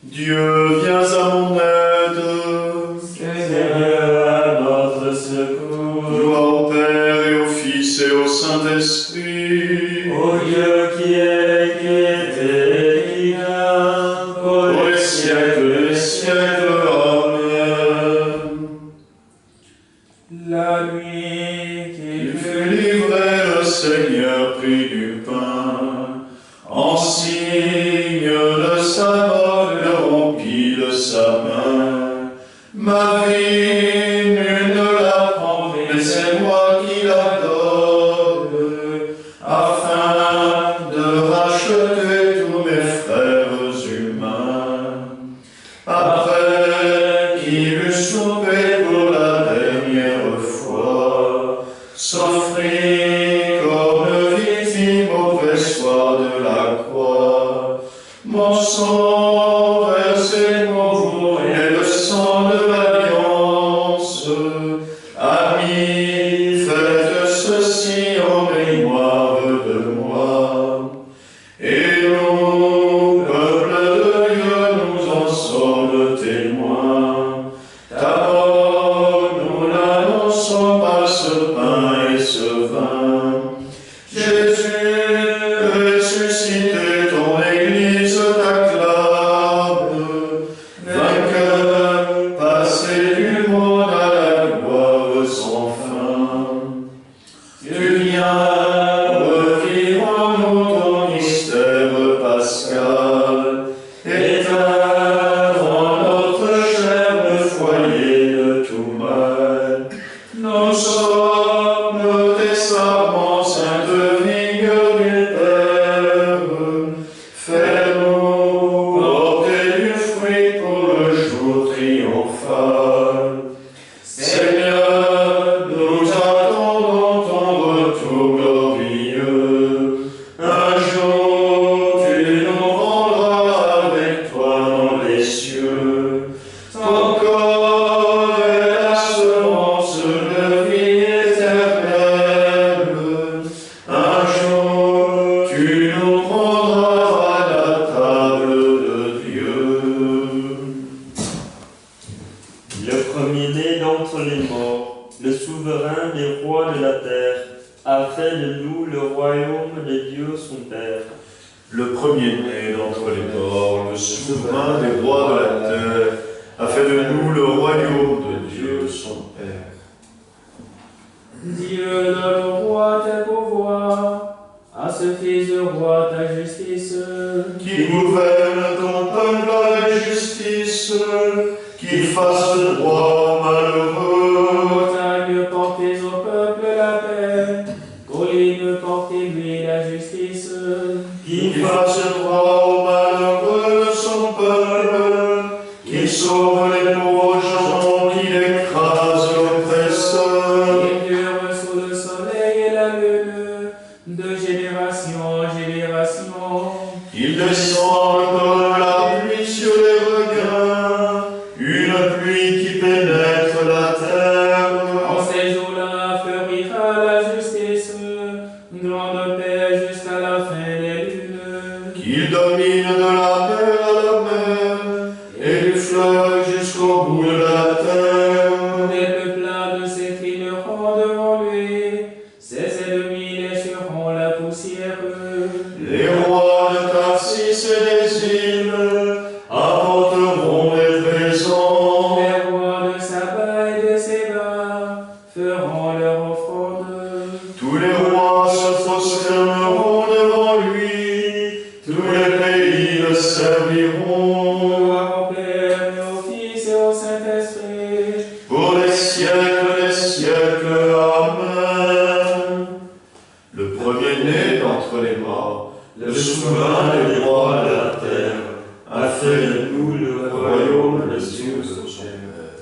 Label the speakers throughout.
Speaker 1: Dieu, viens à mon aide.
Speaker 2: Seigneur, à notre secours.
Speaker 1: Gloire au Père et au Fils et au Saint-Esprit.
Speaker 2: Ô Dieu qui est, qui était et qui vient, pour les siècles des siècles. Amen.
Speaker 3: La nuit
Speaker 1: Il fut livré, le Seigneur prit du pain. En signe de sa mort, le rompit de sa main. Ma vie, nul ne la prend, mais c'est moi qui la donne, afin de racheter tous mes frères humains. Après qu'il eut soupé pour la dernière fois, s'offrit comme victime au pressoir de la croix. Mon sang versé pour vous et le sang de l'alliance. Amis, faites ceci en mémoire de moi. Et nous, peuple de Dieu, nous en sommes témoins. D'abord, nous n'annonçons pas ce pain et ce vin. Jésus, ressuscité, ton Église t'acclame. Vainqueur, passé du monde à la gloire sans fin. Tu viens revivre en nous ton mystère pascal, éteindre en notre chair le foyer de tout mal. Nous sommes tes sarments, sainte vigne du Père. Fais-nous porter du fruit pour le jour triomphal. Seigneur, nous attendons ton retour glorieux. Un jour, tu nous rendras avec toi dans les cieux. Ton corps est la semence de vie éternelle. Un jour, tu nous prendras à la table de Dieu.
Speaker 2: Le premier-né d'entre les morts, le souverain des rois de la terre, a fait de nous le royaume de Dieu son Père.
Speaker 1: Le premier-né d'entre les morts, le souverain des rois de la terre, a fait de nous le royaume de Dieu son Père.
Speaker 3: Dieu donne au roi tes pouvoirs, à ce fils de roi ta justice.
Speaker 1: Qui gouverne ton peuple avec justice, qui fasse droit aux malheureux.
Speaker 3: Montagne, portez au peuple la paix, colline, portez-lui la justice.
Speaker 1: Qui fasse droit aux malheureux de son peuple, qui sauve les pauvres gens, qui écrase l'oppresseur.
Speaker 3: Il dure sous le soleil et la lune, de génération en génération.
Speaker 1: Il descend comme la pluie sur les regains, une pluie qui pénètre la terre.
Speaker 3: En ces jours-là fleurira la justice, grande paix jusqu'à la fin des lunes.
Speaker 1: Qu'il domine de la mer à la mer, et du fleuve jusqu'au bout de la terre.
Speaker 3: Des peuplades s'inclineront devant lui, ses ennemis lécheront la poussière.
Speaker 1: Les rois de Tarsis et des îles apporteront des présents.
Speaker 3: Les rois de Saba et de Séba feront leur offrande.
Speaker 1: Tous les rois se prosterneront devant lui, tous les pays le serviront.
Speaker 3: Gloire au Père et au Fils et au Saint-Esprit,
Speaker 1: Pour les siècles des siècles. Amen. Le premier-né d'entre les morts, le souverain des rois de la terre, a fait de nous le royaume de Dieu son Père.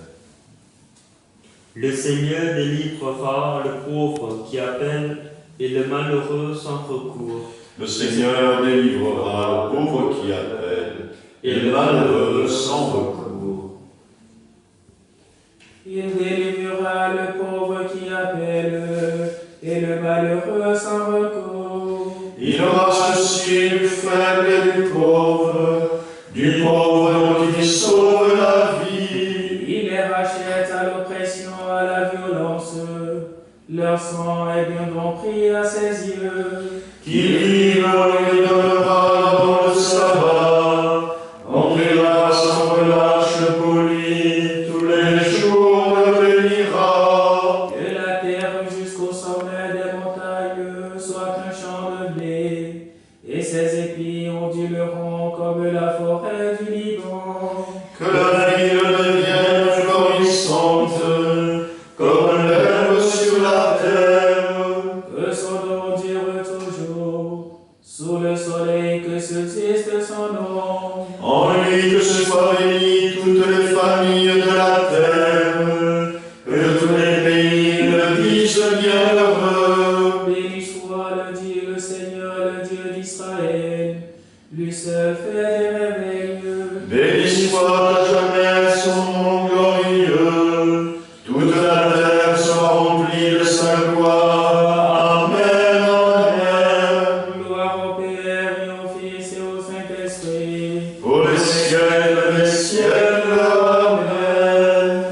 Speaker 2: Le Seigneur délivrera le pauvre qui appelle et le malheureux sans recours.
Speaker 1: Le Seigneur délivrera le pauvre qui appelle, et le malheureux sans recours.
Speaker 3: il délivrera le pauvre qui appelle et le malheureux sans recours.
Speaker 1: Il aura souci du faible et du pauvre dont
Speaker 3: innocent et bien bon prix à ses yeux.
Speaker 1: Qu'il vive et lui donnera dans le sabbat, remplira sans relâche pour lui, tous les jours le bénira.
Speaker 3: Que la terre jusqu'au sommet des montagnes soit un champ de blé, et ses épis onduleront comme la forêt du Liban.
Speaker 1: Que la ville devienne florissante, comme l'herbe sur la terre.
Speaker 3: Que son nom dure toujours, sous le soleil que subsiste son nom.
Speaker 1: En lui que se soient bénies toutes les familles de la terre, que tous les pays le disent bienheureux.
Speaker 3: Béni soit le Dieu, le Seigneur, le Dieu d'Israël, lui seul fait des merveilles.
Speaker 1: Béni soit à jamais son nom glorieux, toute la terre soit remplie de sa gloire. Amen, amen.
Speaker 3: Gloire au Père et au Fils et au Saint-Esprit.
Speaker 1: Pour les siècles des siècles, amen.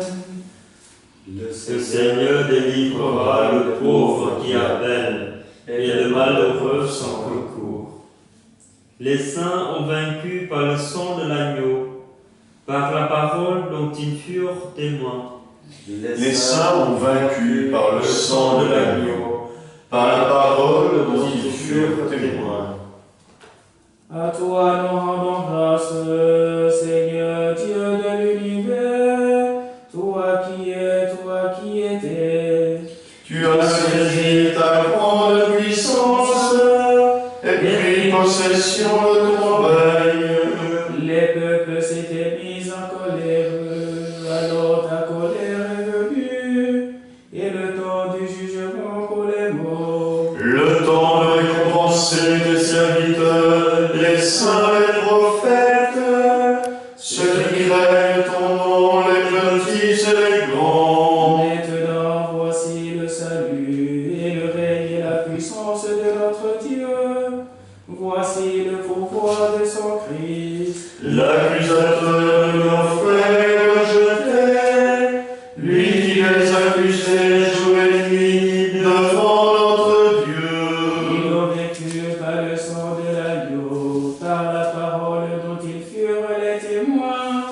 Speaker 2: Le Seigneur délivrera le pauvre qui a peine et le malheureux sans recours. Les saints ont vaincu par le sang de l'agneau, par la parole dont ils furent témoins.
Speaker 1: Les saints ont vaincu par le sang de l'agneau, par la parole dont ils furent témoins.
Speaker 3: À toi nous rendons grâce, Seigneur Dieu de l'univers, toi qui étais.
Speaker 1: Tu as saisi ta grande puissance et pris possession de ton règne.
Speaker 3: Les peuples s'étaient mis en colère, alors ta colère est venue, et le temps du jugement pour les morts.
Speaker 1: Le temps de récompenser tes serviteurs, les saints et les prophètes, ceux qui craignent ton nom, les petits et les grands.
Speaker 3: Maintenant, voici le salut et le règne et la puissance de notre Dieu. Voici le pouvoir de son Christ.
Speaker 1: L'accusateur de nos frères rejeté, lui qui les accusait jour et nuit devant notre Dieu.
Speaker 3: Ils ont vécu par le sang de l'agneau, par la parole dont ils furent les témoins,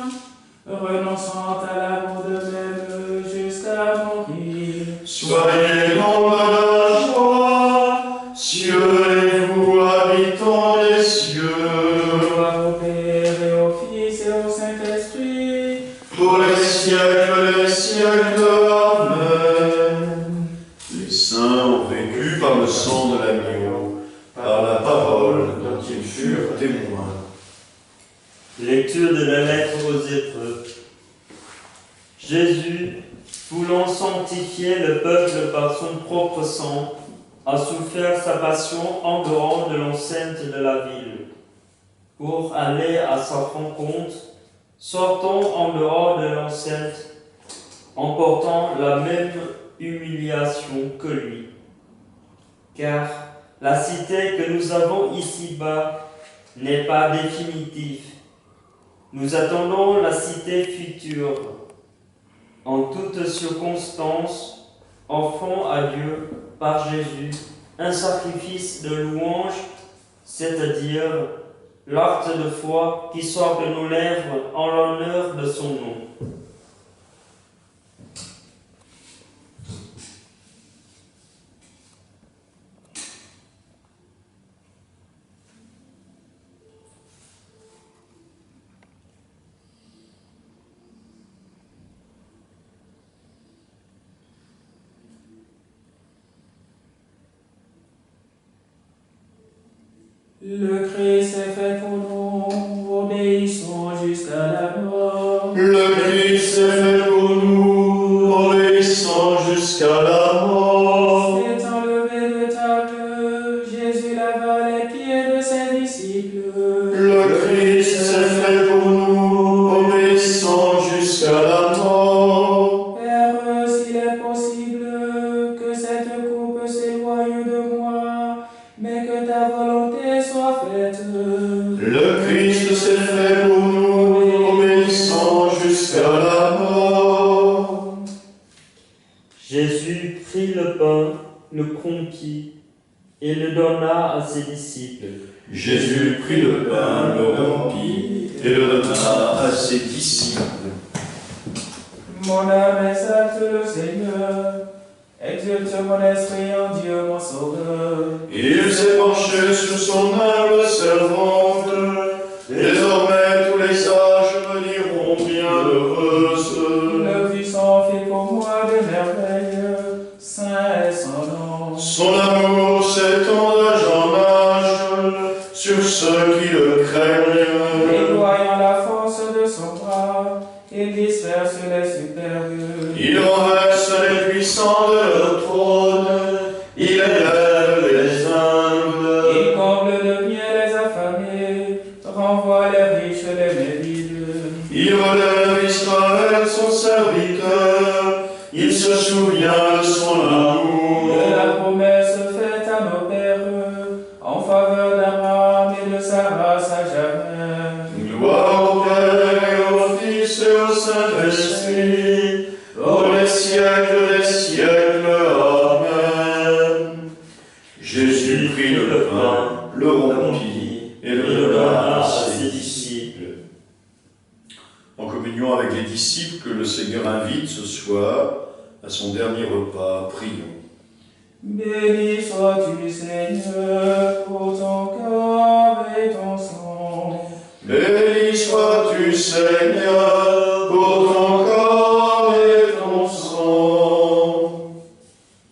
Speaker 3: renonçant à l'amour d'eux-mêmes jusqu'à mourir.
Speaker 1: Soyez nombreux de la joie, cieux et vous habitants des cieux.
Speaker 3: Gloire au Père et au Fils et au Saint-Esprit,
Speaker 1: Pour les siècles des siècles, amen. Les saints ont vécu par le sang de l'agneau, par la parole dont ils furent témoins.
Speaker 2: Lecture de la lettre aux Hébreux. Jésus, voulant sanctifier le peuple par son propre sang, a souffert sa passion en dehors de l'enceinte de la ville. Pour aller à sa rencontre, sortons en dehors de l'enceinte, en portant la même humiliation que lui. Car la cité que nous avons ici-bas n'est pas définitive. Nous attendons la cité future. En toutes circonstances, offrons à Dieu, par Jésus, un sacrifice de louange, c'est-à-dire l'acte de foi qui sort de nos lèvres en l'honneur de son nom.
Speaker 3: le Christ est fait pour nous, obéissons jusqu'à la mort.
Speaker 1: Le Christ est fait pour nous, obéissant jusqu'à la mort.
Speaker 3: Étant levé de table, Jésus lava les pieds de ses disciples.
Speaker 1: Le Christ est fait pour nous, obéissant jusqu'à la mort.
Speaker 3: Père, s'il est possible que cette coupe s'éloigne de moi, mais que ta volonté soit faite.
Speaker 1: Le Christ s'est fait pour nous,
Speaker 2: le conquit et le donna à ses disciples.
Speaker 1: Jésus prit le pain, le rompit et le donna à ses disciples.
Speaker 3: Mon âme exalte le Seigneur, exulte mon esprit en Dieu mon sauveur.
Speaker 1: Il s'est penché sur son humble servante. Désormais tous les âges me diront bienheureuse.
Speaker 3: Le puissant fait pour moi de merveilles, saint est son nom.
Speaker 1: Son amour s'étend d'âge en âge sur ceux qui le craignent.
Speaker 3: Déployant la force de son bras, il disperse les supérieurs.
Speaker 1: Il renverse les puissants de leur trône. Il élève les humbles.
Speaker 3: Il comble de bien les affamés, renvoie les riches les médides.
Speaker 1: Il relève Israël, son serviteur. Il se souvient de son amour.
Speaker 3: De la promesse faite à nos pères, en faveur d'Abraham et de sa race à jamais.
Speaker 1: Gloire au Père et au Fils et au Saint-Esprit, pour les siècles des siècles. Amen. Jésus prit le pain, le rompit et le donna à ses disciples. En communion avec les disciples que le Seigneur invite ce soir à son dernier repas, prions.
Speaker 3: Béni sois-tu, Seigneur, pour ton corps et ton sang.
Speaker 1: Béni sois-tu, Seigneur, pour ton corps et ton sang.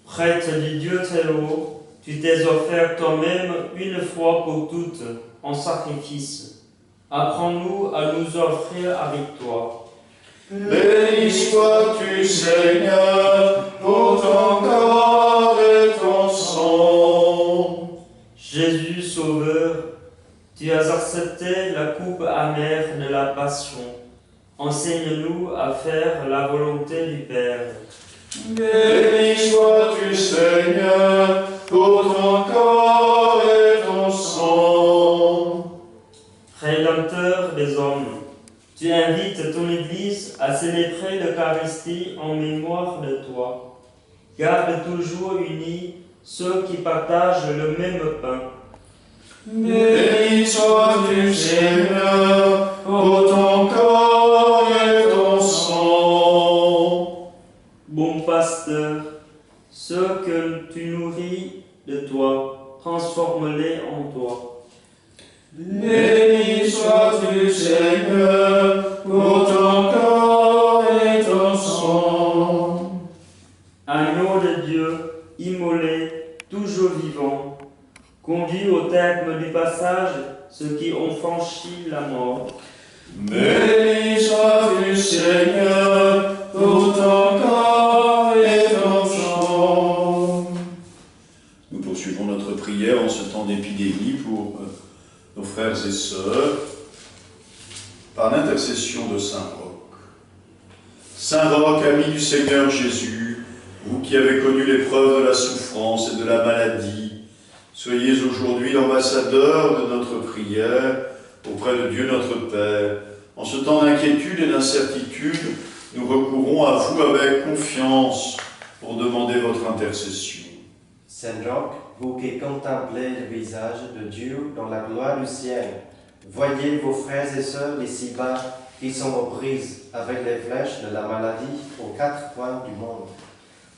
Speaker 2: Prêtre du Dieu très haut, tu t'es offert toi-même une fois pour toutes en sacrifice. Apprends-nous à nous offrir avec toi.
Speaker 1: Béni sois-tu, Seigneur, pour ton corps et ton sang.
Speaker 2: Jésus Sauveur, tu as accepté la coupe amère de la passion. Enseigne-nous à faire la volonté du Père.
Speaker 1: Béni sois-tu, Seigneur, pour ton corps et ton sang.
Speaker 2: Rédempteur des hommes, tu invites ton Église à célébrer l'Eucharistie en mémoire de toi. Garde toujours unis ceux qui partagent le même pain.
Speaker 1: Béni sois-tu, Seigneur, pour ton corps et ton sang.
Speaker 2: Bon pasteur, ceux que tu nourris de toi, transforme-les en toi.
Speaker 1: Béni sois-tu, Seigneur, pour ton corps et ton sang.
Speaker 2: Agneau de Dieu, immolé, toujours vivant, conduis au terme du passage ceux qui ont franchi la mort.
Speaker 1: Béni sois-tu, Seigneur, pour ton corps et ton sang. Nous poursuivons notre prière en ce temps d'épidémie pour nos frères et sœurs, par l'intercession de Saint Roch. Saint Roch, ami du Seigneur Jésus, vous qui avez connu l'épreuve de la souffrance et de la maladie, soyez aujourd'hui l'ambassadeur de notre prière auprès de Dieu notre Père. En ce temps d'inquiétude et d'incertitude, nous recourons à vous avec confiance pour demander votre intercession.
Speaker 4: Saint Roch, vous qui contemplez le visage de Dieu dans la gloire du ciel, voyez vos frères et sœurs d'ici-bas qui sont aux prises avec les flèches de la maladie aux quatre coins du monde.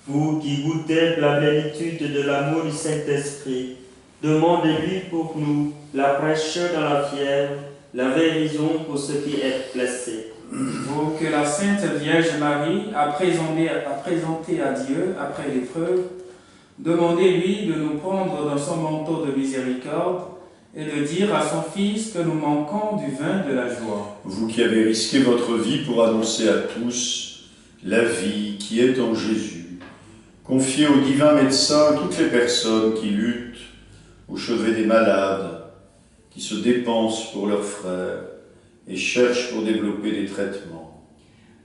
Speaker 2: Vous qui goûtez la plénitude de l'amour du Saint-Esprit, demandez-lui pour nous la fraîcheur dans la fièvre, la guérison pour ceux qui êtes blessés.
Speaker 3: Vous que la Sainte Vierge Marie a présenté à Dieu après l'épreuve, demandez-lui de nous prendre dans son manteau de miséricorde et de dire à son Fils que nous manquons du vin de la joie.
Speaker 1: Vous qui avez risqué votre vie pour annoncer à tous la vie qui est en Jésus, confiez au divin médecin toutes les personnes qui luttent au chevet des malades, qui se dépensent pour leurs frères et cherchent pour développer des traitements.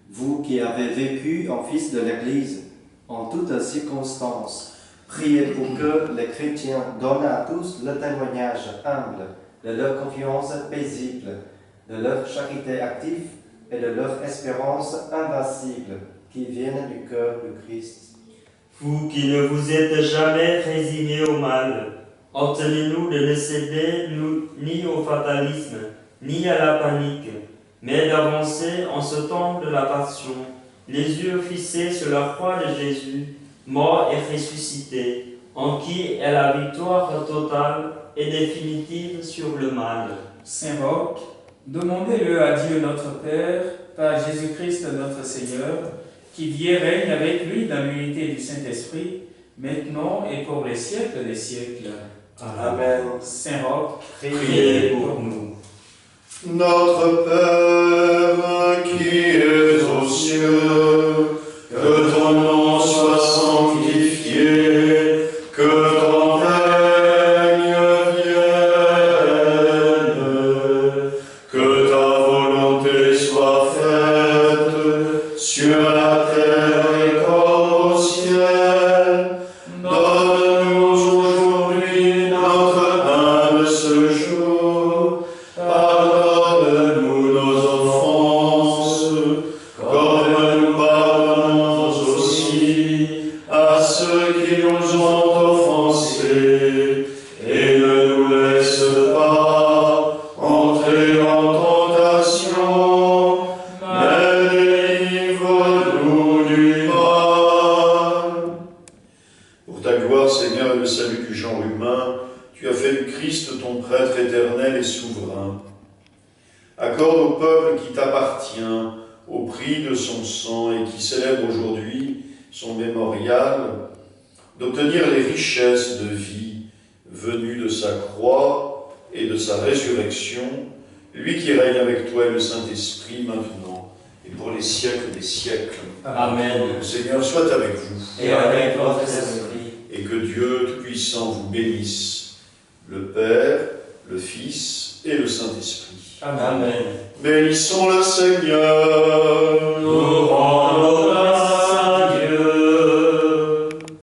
Speaker 4: Vous qui avez vécu en fils de l'Église, en toutes circonstances, priez pour que les chrétiens donnent à tous le témoignage humble de leur confiance paisible, de leur charité active et de leur espérance invincible qui viennent du cœur du Christ.
Speaker 2: Vous qui ne vous êtes jamais résignés au mal, ordonnez-nous de ne céder ni au fatalisme, ni à la panique, mais d'avancer en ce temps de la passion, les yeux fixés sur la croix de Jésus, mort et ressuscité, en qui est la victoire totale et définitive sur le mal.
Speaker 3: Saint Roch, demandez-le à Dieu notre Père, par Jésus-Christ notre Seigneur, qui vit et règne avec lui dans l'unité du Saint-Esprit, maintenant et pour les siècles des siècles.
Speaker 4: Amen.
Speaker 3: Saint Roch,
Speaker 2: Priez pour nous.
Speaker 1: Notre Père qui es aux cieux, que ton nom soit sanctifié, que ton règne vienne, que ta volonté soit faite sur la terre et comme au ciel. Donne-nous aujourd'hui notre pain de ce jour. Pardonne-nous nos offenses, comme nous pardonnons aussi à ceux qui nous ont offensés. Et ne nous laisse pas entrer en tentation, mais délivre-nous du mal. Pour ta gloire, Seigneur, et le salut du genre humain, tu as fait du Christ ton prêtre éternel et souverain. Accorde au peuple qui t'appartient, au prix de son sang et qui célèbre aujourd'hui son mémorial, d'obtenir les richesses de vie venues de sa croix et de sa résurrection, lui qui règne avec toi et le Saint-Esprit maintenant et pour les siècles des siècles.
Speaker 2: Amen.
Speaker 1: Le Seigneur soit avec vous
Speaker 2: Et avec votre esprit.
Speaker 1: et que Dieu Tout-Puissant vous bénisse, le Père, le Fils et le Saint-Esprit.
Speaker 2: Amen.
Speaker 1: Bénissons le Seigneur.